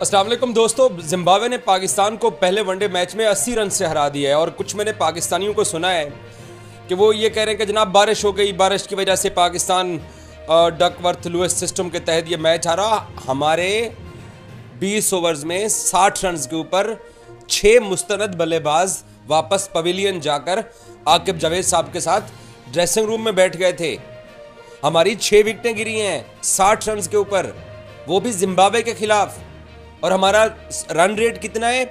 अस्सलाम वालेकुम दोस्तों, जिम्बाब्वे ने पाकिस्तान को पहले वनडे मैच में 80 रन से हरा दिया है। और कुछ मैंने पाकिस्तानियों को सुना है कि वो ये कह रहे हैं कि जनाब बारिश हो गई, बारिश की वजह से पाकिस्तान डकवर्थ लुइस सिस्टम के तहत ये मैच हारा। हमारे 20 ओवर्स में 60 रन के ऊपर 6 मुस्तनद बल्लेबाज वापस पवेलियन जाकर आकिब जावेद साहब के साथ ड्रेसिंग रूम में बैठ गए थे। हमारी 6 विकेटें गिरी हैं 60 रन के ऊपर, वो भी जिम्बाब्वे के खिलाफ। और हमारा रन रेट कितना है?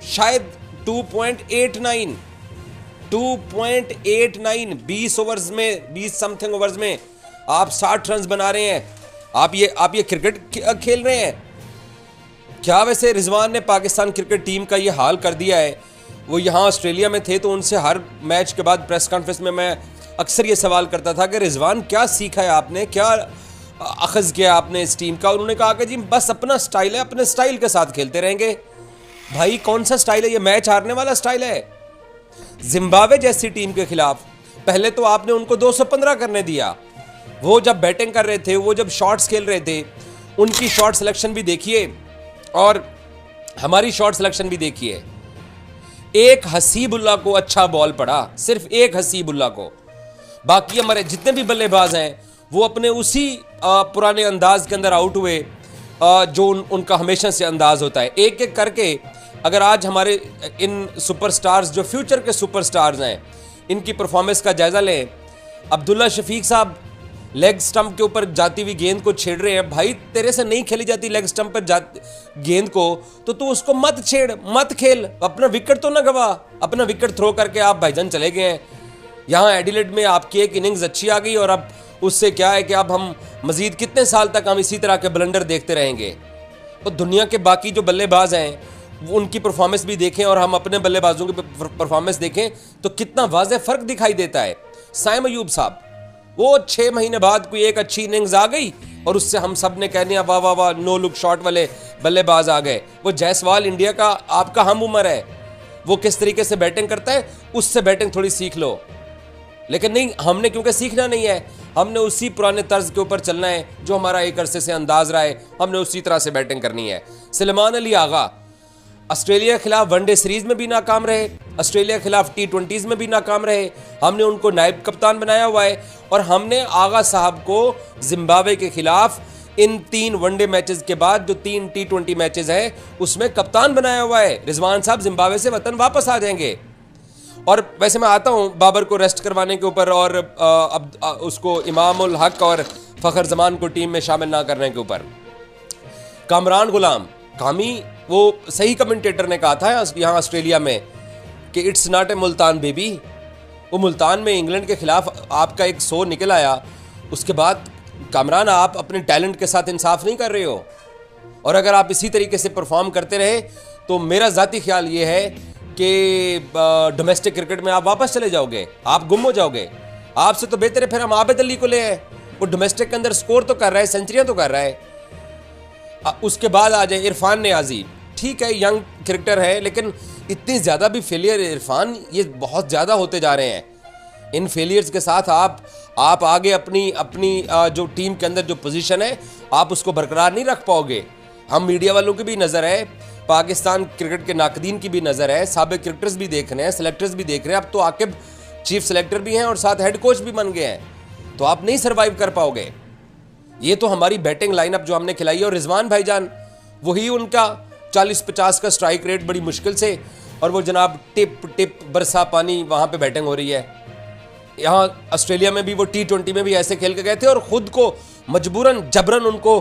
शायद 2.89 20 ओवर्स में, 20 समथिंग ओवर्स में आप 60 रन बना रहे हैं। आप ये क्रिकेट खेल रहे हैं क्या? वैसे रिजवान ने पाकिस्तान क्रिकेट टीम का ये हाल कर दिया है। वो यहाँ ऑस्ट्रेलिया में थे तो उनसे हर मैच के बाद प्रेस कॉन्फ्रेंस में मैं अक्सर ये सवाल करता था कि रिजवान क्या सीखा है आपने, क्या अखज़ किया आपने इस टीम का। उन्होंने कहा कि जी बस अपना स्टाइल है, अपने स्टाइल के साथ खेलते रहेंगे। भाई कौन सा स्टाइल है? ये मैच हारने वाला स्टाइल है। जिम्बाब्वे जैसी टीम के खिलाफ पहले तो आपने उनको 215 करने दिया। वो जब बैटिंग कर रहे थे, वो जब शॉट्स खेल रहे थे, उनकी शॉट सिलेक्शन भी देखिए और हमारी शॉट सिलेक्शन भी देखिए। एक हसीबुल्ला को अच्छा बॉल पड़ा, सिर्फ एक हसीबुल्ला को। बाकी हमारे जितने भी बल्लेबाज हैं वो अपने उसी पुराने अंदाज के अंदर आउट हुए जो उनका हमेशा से अंदाज होता है। एक एक करके अगर आज हमारे इन सुपरस्टार्स, जो फ्यूचर के सुपरस्टार्स हैं, इनकी परफॉर्मेंस का जायजा लें। अब्दुल्ला शफीक साहब लेग स्टंप के ऊपर जाती हुई गेंद को छेड़ रहे हैं। भाई तेरे से नहीं खेली जाती लेग स्टंप पर गेंद को, तो तू उसको मत छेड़, मत खेल, अपना विकेट तो ना गवा। अपना विकेट थ्रो करके आप भाईजान चले गए हैं। यहाँ एडिलेड में आपकी एक इनिंग्स अच्छी आ गई और अब उससे क्या है कि अब हम मजीद कितने साल तक हम इसी तरह के ब्लंडर देखते रहेंगे। तो दुनिया के बाकी जो बल्लेबाज हैं उनकी परफॉर्मेंस भी देखें और हम अपने बल्लेबाजों की परफॉर्मेंस देखें तो कितना वाज़ेह फ़र्क दिखाई देता है। साइम अयूब साहब, वो 6 महीने बाद कोई एक अच्छी इनिंग्स आ गई और उससे हम सब ने कहने वाह वाह वाह, नो लुक शॉट वाले बल्लेबाज आ गए। वो जायसवाल इंडिया का आपका हम उम्र है, वो किस तरीके से बैटिंग करता है उससे बैटिंग थोड़ी सीख लो। लेकिन नहीं, हमने क्योंकि सीखना नहीं है, हमने उसी पुराने तर्ज के ऊपर चलना है जो हमारा एक अरसे से अंदाज रहा है। हमने उसी तरह से बैटिंग करनी है। सलमान अली आगा ऑस्ट्रेलिया के खिलाफ वनडे सीरीज में भी नाकाम रहे, ऑस्ट्रेलिया के खिलाफ T20s में भी नाकाम रहे। हमने उनको नायब कप्तान बनाया हुआ है और हमने आगा साहब को जिम्बाब्वे के खिलाफ इन 3 वनडे मैचेस के बाद जो 3 T20 मैचेस हैं उसमें कप्तान बनाया हुआ है। रिजवान साहब जिम्बाब्वे से वतन वापस आ जाएंगे। और वैसे मैं आता हूँ बाबर को रेस्ट करवाने के ऊपर और अब उसको इमाम उल हक और फ़खर जमान को टीम में शामिल ना करने के ऊपर। कामरान गुलाम कामी, वो सही कमेंटेटर ने कहा था यहाँ ऑस्ट्रेलिया में कि it's not a Multan baby. वो मुल्तान में इंग्लैंड के खिलाफ आपका एक शो निकल आया, उसके बाद कामरान आप अपने टैलेंट के साथ इंसाफ नहीं कर रहे हो। और अगर आप इसी तरीके से परफॉर्म करते रहे तो मेरा ज़ाती ख्याल ये है कि डोमेस्टिक क्रिकेट में आप वापस चले जाओगे, आप गुम हो जाओगे। आपसे तो बेहतर है फिर हम आबिद अली को ले आए। वो डोमेस्टिक के अंदर स्कोर तो कर रहा है, सेंचुरियां तो कर रहा है। उसके बाद आ जाए इरफान नियाजी, ठीक है यंग क्रिकेटर है लेकिन इतनी ज़्यादा भी फेलियर इरफान ये बहुत ज़्यादा होते जा रहे हैं। इन फेलियर्स के साथ आप आगे अपनी जो टीम के अंदर जो पोजीशन है आप उसको बरकरार नहीं रख पाओगे। हम मीडिया वालों की भी नज़र है, पाकिस्तान क्रिकेट के नाकदीन की भी नज़र है, साबिक क्रिकेटर्स भी देख रहे हैं, सेलेक्टर्स भी देख रहे हैं। अब तो आकिब चीफ सेलेक्टर भी हैं और साथ हेड कोच भी बन गए हैं, तो आप नहीं सर्वाइव कर पाओगे। ये तो हमारी बैटिंग लाइनअप जो हमने खिलाई है। और रिजवान भाईजान वही उनका 40-50 का स्ट्राइक रेट बड़ी मुश्किल से, और वो जनाब टिप टिप बरसा पानी वहाँ पे बैटिंग हो रही है। यहाँ ऑस्ट्रेलिया में भी वो T20 में भी ऐसे खेल के गए थे और ख़ुद को मजबूरन जबरन उनको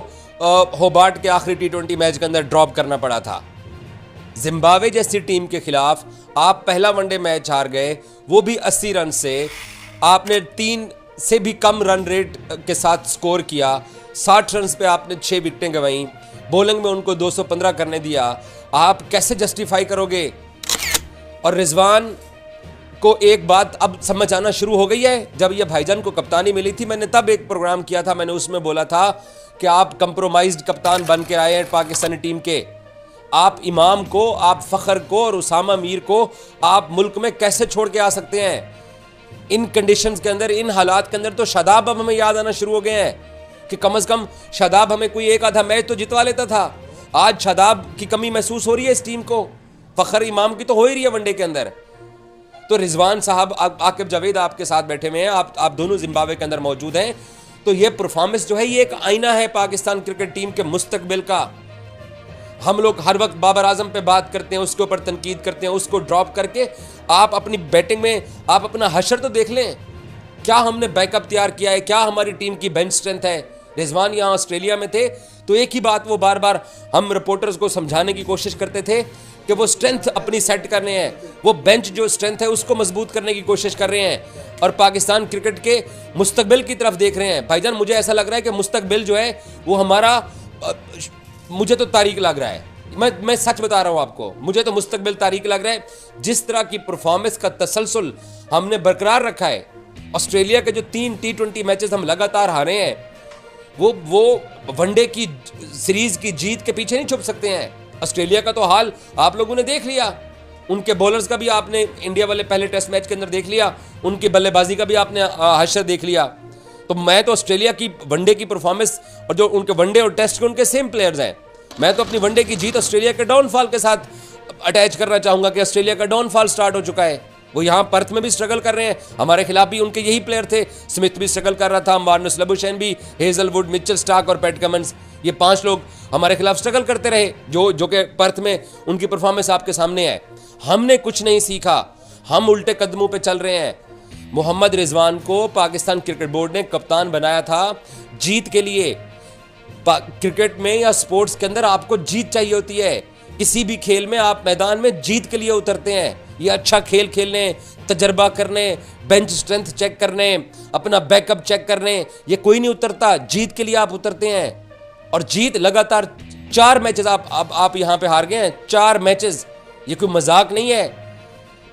होबार्ट के आखिरी T20 मैच के अंदर ड्रॉप करना पड़ा था। जिम्बाब्वे जैसी टीम के खिलाफ आप पहला वनडे मैच हार गए, वो भी 80 रन से। आपने 3 से भी कम रन रेट के साथ स्कोर किया। 60 रन पे आपने 6 विकेटें गंवाई। बॉलिंग में उनको 215 करने दिया। आप कैसे जस्टिफाई करोगे? और रिजवान को एक बात अब समझ आना शुरू हो गई है। जब ये भाईजान को कप्तानी मिली थी, मैंने तब एक प्रोग्राम किया था, मैंने उसमें बोला था कि आप कंप्रोमाइज्ड कप्तान बन के आए हैं पाकिस्तानी टीम के। आप इमाम को, आप फ़खर को और उसामा मीर को आप मुल्क में कैसे छोड़ के आ सकते हैं? इन कंडीशंस के अंदर, इन हालात के अंदर तो शादाब अब हमें याद आना शुरू हो गए हैं कि कम से कम शादाब हमें कोई एक आधा मैच तो जितवा लेता था। आज शादाब की कमी महसूस हो रही है इस टीम को, फखर इमाम की तो हो ही रही है वनडे के अंदर। तो रिजवान साहब, आकिब जावेद आपके साथ बैठे हुए हैं, आप दोनों जिम्बाब्वे के अंदर मौजूद हैं। तो ये परफॉर्मेंस जो है ये एक आईना है पाकिस्तान क्रिकेट टीम के मुस्तकबिल का। हम लोग हर वक्त बाबर आजम पे बात करते हैं, उसके ऊपर तनकीद करते हैं, उसको ड्रॉप करके आप अपनी बैटिंग में आप अपना हशर तो देख लें। क्या हमने बैकअप तैयार किया है, क्या हमारी टीम की बेंच स्ट्रेंथ है। रिजवान यहाँ ऑस्ट्रेलिया में थे तो एक ही बात वो बार बार हम रिपोर्टर्स को समझाने की कोशिश करते थे कि वो स्ट्रेंथ अपनी सेट करने हैं, वो बेंच जो स्ट्रेंथ है उसको मजबूत करने की कोशिश कर रहे हैं और पाकिस्तान क्रिकेट के मुस्तकबिल की तरफ देख रहे हैं। भाईजान मुझे ऐसा लग रहा है कि मुस्तकबिल जो है वो हमारा, मुझे तो तारीख लग रहा है, मैं सच बता रहा हूं आपको, मुझे तो मुस्तकबिल तारीख लग रहा है। जिस तरह की परफॉर्मेंस का तसलसल हमने बरकरार रखा है, ऑस्ट्रेलिया के जो 3 T20 मैचेस हम लगातार हारे हैं, वो वनडे की सीरीज की जीत के पीछे नहीं छुप सकते हैं। ऑस्ट्रेलिया का तो हाल आप लोगों ने देख लिया, उनके बॉलर्स का भी आपने इंडिया वाले पहले टेस्ट मैच के अंदर देख लिया, उनकी बल्लेबाजी का भी आपने हशर देख लिया। तो मैं तो ऑस्ट्रेलिया की वनडे की परफॉर्मेंस और जो उनके वनडे और टेस्ट के उनके सेम प्लेयर्स हैं, मैं तो अपनी वनडे की जीत ऑस्ट्रेलिया के डाउनफॉल के साथ अटैच करना चाहूंगा कि ऑस्ट्रेलिया का डाउनफॉल स्टार्ट हो चुका है। वो यहाँ पर्थ में भी स्ट्रगल कर रहे हैं, हमारे खिलाफ भी उनके यही प्लेयर थे। स्मिथ भी स्ट्रगल कर रहा था, मार्नस लबुशेन भी, हेजलवुड, मिचेल स्टार्क और पैट कमिंस, ये 5 लोग हमारे खिलाफ स्ट्रगल करते रहे, जो कि पर्थ में उनकी परफॉर्मेंस आपके सामने है। हमने कुछ नहीं सीखा, हम उल्टे कदमों पे चल रहे हैं। मोहम्मद रिजवान को पाकिस्तान क्रिकेट बोर्ड ने कप्तान बनाया था जीत के लिए। क्रिकेट में या स्पोर्ट्स के अंदर आपको जीत चाहिए होती है। किसी भी खेल में आप मैदान में जीत के लिए उतरते हैं, ये अच्छा खेल खेलने, तजर्बा करने, बेंच स्ट्रेंथ चेक करने, अपना बैकअप चेक करने, ये कोई नहीं उतरता, जीत के लिए आप उतरते हैं। और जीत लगातार 4 मैचेस आप यहाँ पे हार गए हैं, 4 मैचेस, ये कोई मजाक नहीं है।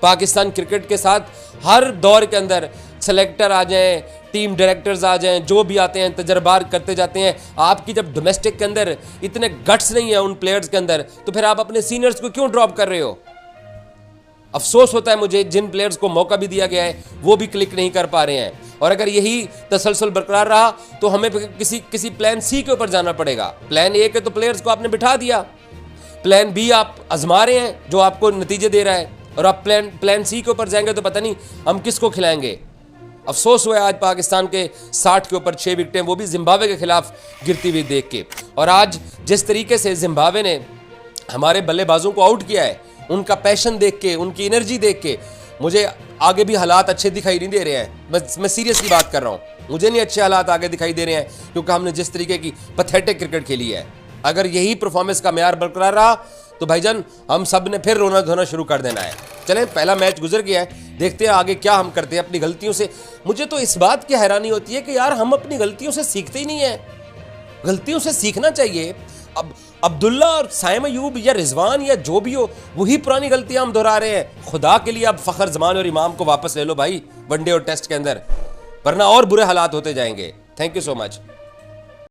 पाकिस्तान क्रिकेट के साथ हर दौर के अंदर सेलेक्टर आ जाएं, टीम डायरेक्टर्स आ जाएं, जो भी आते हैं तजर्बा करते जाते हैं। आपकी जब डोमेस्टिक के अंदर इतने गट्स नहीं है उन प्लेयर्स के अंदर, तो फिर आप अपने सीनियर्स को क्यों ड्रॉप कर रहे हो। अफसोस होता है मुझे, जिन प्लेयर्स को मौका भी दिया गया है वो भी क्लिक नहीं कर पा रहे हैं। और अगर यही तसलसल बरकरार रहा तो हमें किसी प्लान सी के ऊपर जाना पड़ेगा। प्लान ए के तो प्लेयर्स को आपने बिठा दिया, प्लान बी आप आजमा रहे हैं जो आपको नतीजे दे रहा है, और आप प्लान सी के ऊपर जाएंगे तो पता नहीं हम किसको खिलाएंगे। अफसोस हुआ आज पाकिस्तान के 60 के ऊपर 6 विकेटें, वो भी जिम्बाब्वे के खिलाफ गिरती हुई देख के। और आज जिस तरीके से जिम्बाब्वे ने हमारे बल्लेबाजों को आउट किया है, उनका पैशन देख के, उनकी एनर्जी देख के, मुझे आगे भी हालात अच्छे दिखाई नहीं दे रहे हैं। मैं सीरियसली बात कर रहा हूँ, मुझे नहीं अच्छे हालात आगे दिखाई दे रहे हैं, क्योंकि हमने जिस तरीके की पैथेटिक क्रिकेट खेली है। अगर यही परफॉर्मेंस का म्यार बरकरार रहा तो भाईजान हम सब ने फिर रोना धोना शुरू कर देना है। चलें, पहला मैच गुजर गया है, देखते हैं आगे क्या हम करते हैं अपनी गलतियों से। मुझे तो इस बात की हैरानी होती है कि यार हम अपनी गलतियों से सीखते ही नहीं है। गलतियों से सीखना चाहिए। अब अब्दुल्ला और साइम अयूब या रिजवान या जो भी हो, वही पुरानी गलतियां हम दोहरा रहे हैं। खुदा के लिए अब फखर जमान और इमाम को वापस ले लो भाई वनडे और टेस्ट के अंदर, वरना और बुरे हालात होते जाएंगे। Thank you so much.